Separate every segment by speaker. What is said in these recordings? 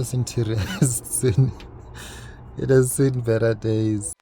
Speaker 1: Listen to rest soon. It has seen better days.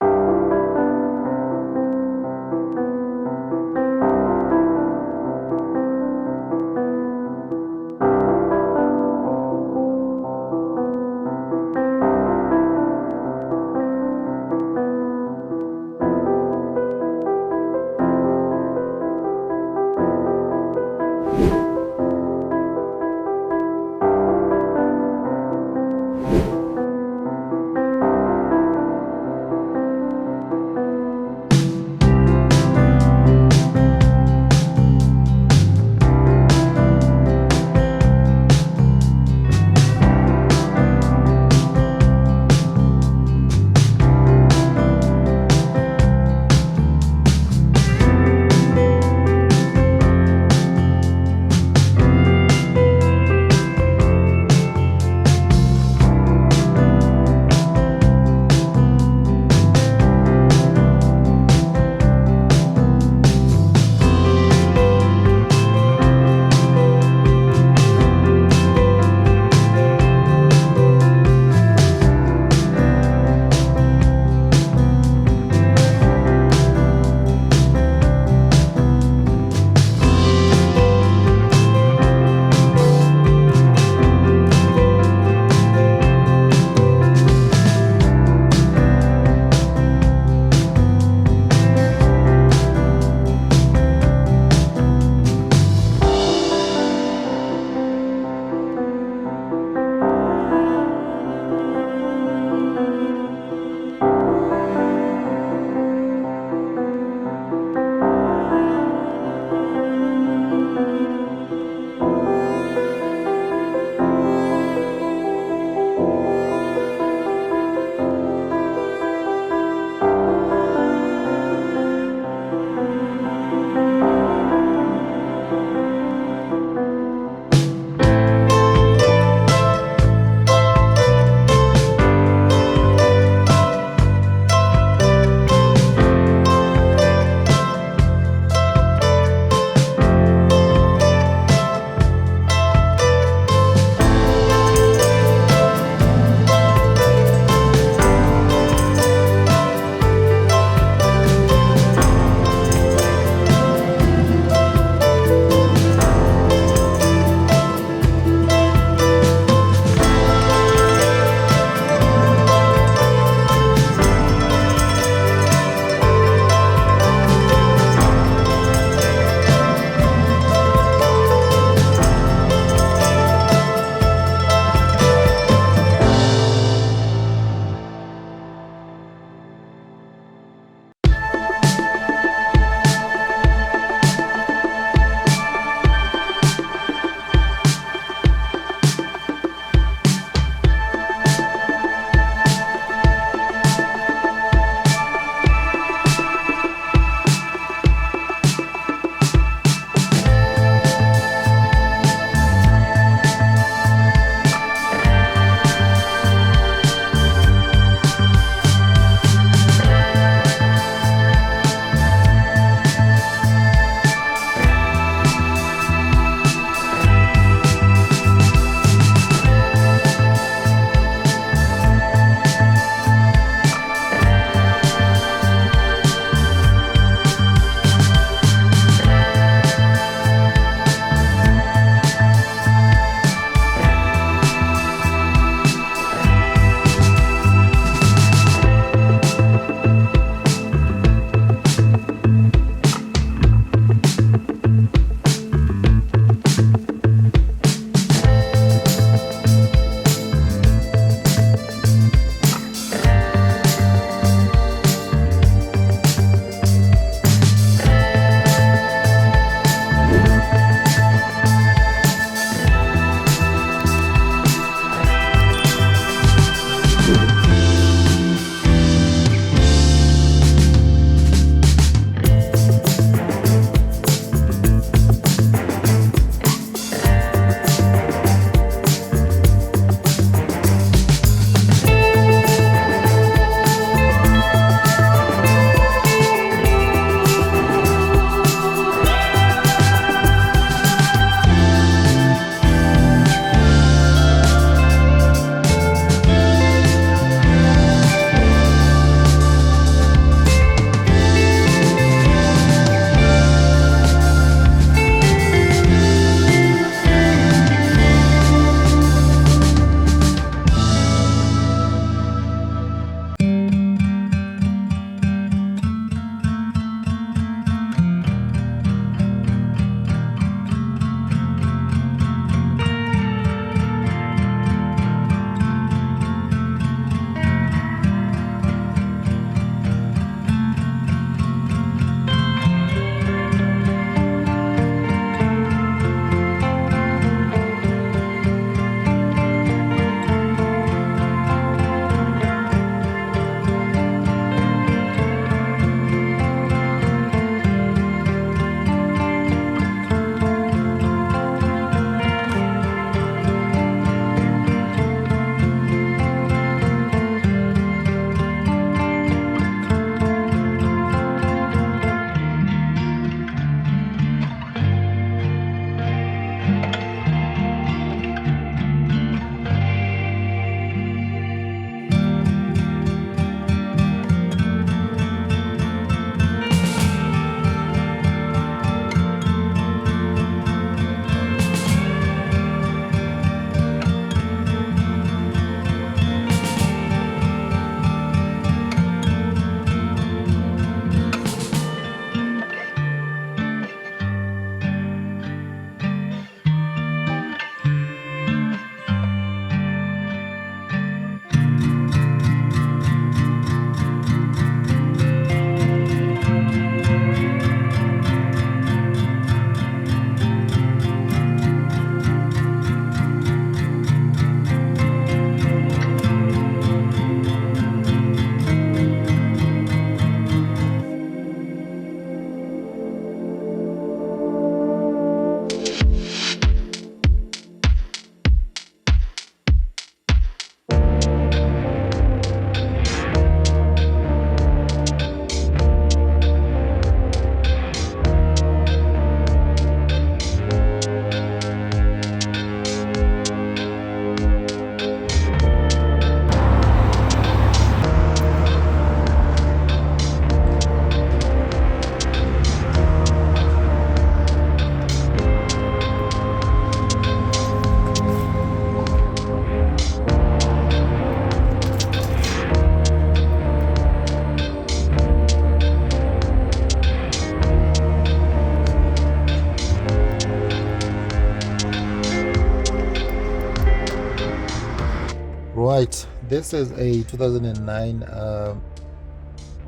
Speaker 1: Right, this is a 2009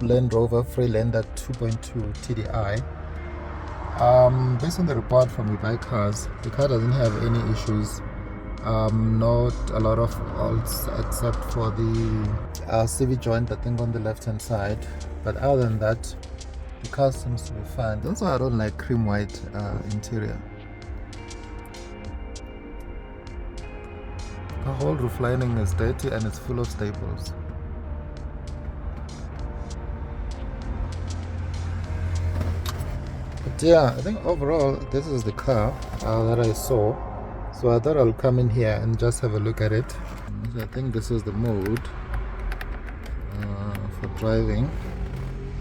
Speaker 1: Land Rover Freelander 2.2 TDI. Based on the report from WeBuyCars, the car doesn't have any issues. Not a lot of faults except for the CV joint, I think, on the left hand side. But other than that, the car seems to be fine. That's why I don't like cream white interior. The whole roof lining is dirty and it's full of staples. But yeah, I think overall this is the car that I saw. So I thought I'll come in here and just have a look at it. I think this is the mode for driving,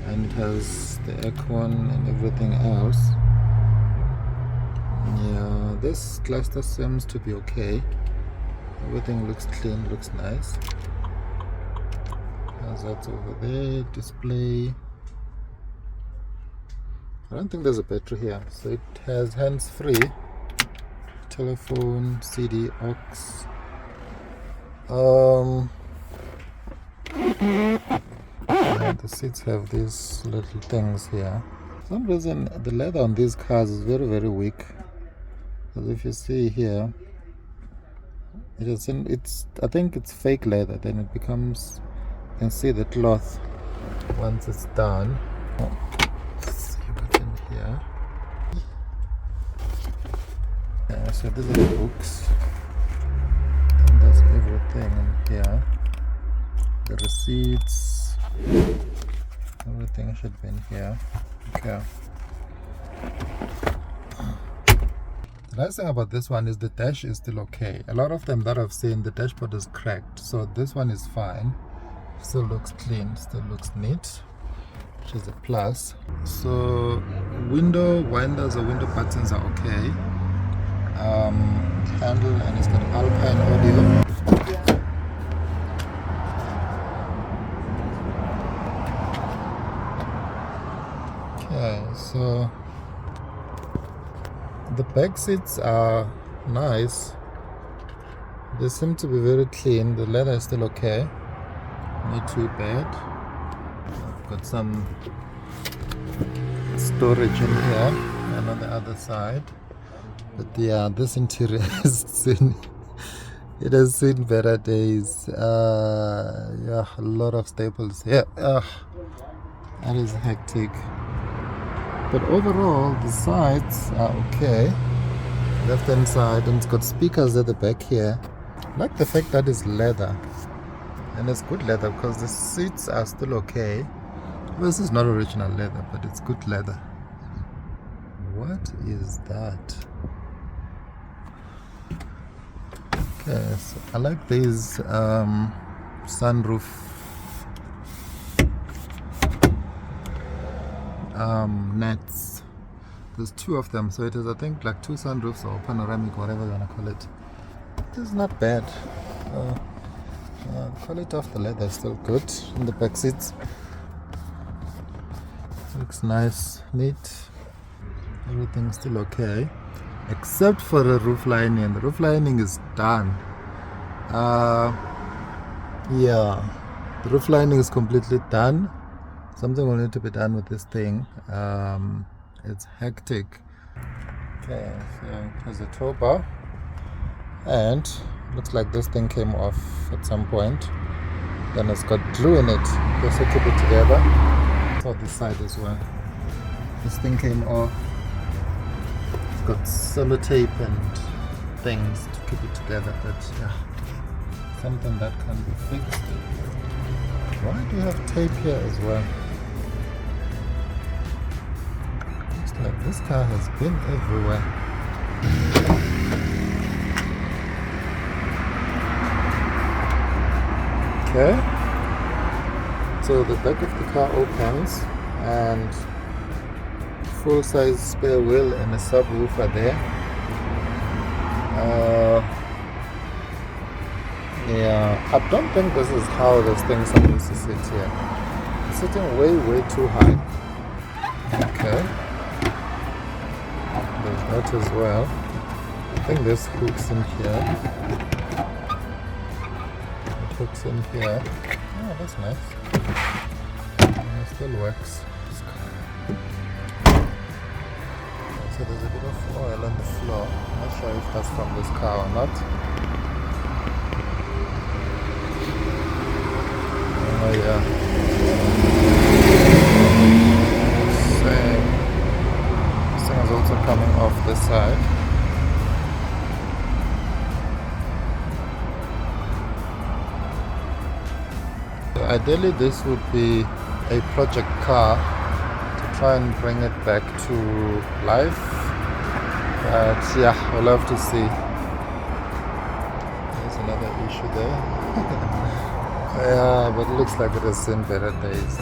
Speaker 1: and it has the aircon and everything else. Yeah, this cluster seems to be okay. Everything looks clean, looks nice. That's over there, display. I don't think there's a battery here. So it has hands-free, telephone, CD, aux. And the seats have these little things here. For some reason the leather on these cars is very, very weak. As if you see here, I think it's fake leather. Then it becomes, you can see the cloth once it's done. Let's see what's in here. Yeah, so these are the books, and that's everything in here. The receipts, everything should be in here. Okay. The nice thing about this one is the dash is still okay. A lot of them that I've seen, the dashboard is cracked, so this one is fine. Still looks clean, still looks neat, which is a plus. So window winders or window buttons are okay. Handle, and it's got Alpine audio. Okay, so the back seats are nice. They seem to be very clean. The leather is still okay, not too bad. I've got some storage in here and on the other side. But yeah, this interior has seen better days. Yeah, a lot of staples here. That is hectic. But overall, the sides are okay. Left hand side, and it's got speakers at the back here. I like the fact that it's leather, and it's good leather because the seats are still okay. Well, this is not original leather, but it's good leather. What is that? Okay, so I like these sunroof nets. There's two of them, so it is, I think, like two sunroofs or panoramic, whatever you want to call it. This is not bad. The quality of the leather is still good in the back seats. Looks nice, neat. Everything's still okay, except for the roof lining. The roof lining is done. Yeah, the roof lining is completely done. Something will need to be done with this thing. It's hectic. Okay, so it has a tow bar, and looks like this thing came off at some point. Then it's got glue in it just to keep it together. So this side as well. This thing came off. It's got sellotape and things to keep it together, but yeah, something that can be fixed. Why do you have tape here as well? Looks like this car has been everywhere. Okay, so the back of the car opens, and full-size spare wheel and a subwoofer there. Yeah, I don't think this is how this thing's supposed to sit here. It's sitting way too high. Okay, there's that as well. I think there's hooks in here. hooks in here. Oh, that's nice. And it still works. So there's a bit of oil on the floor. I'm not sure if that's from this car or not. Oh yeah. Same. This thing is also coming off this side. So ideally this would be a project car to try and bring it back to life. But yeah, we'll have to see. There's another issue there. Yeah, but it looks like it has seen better days.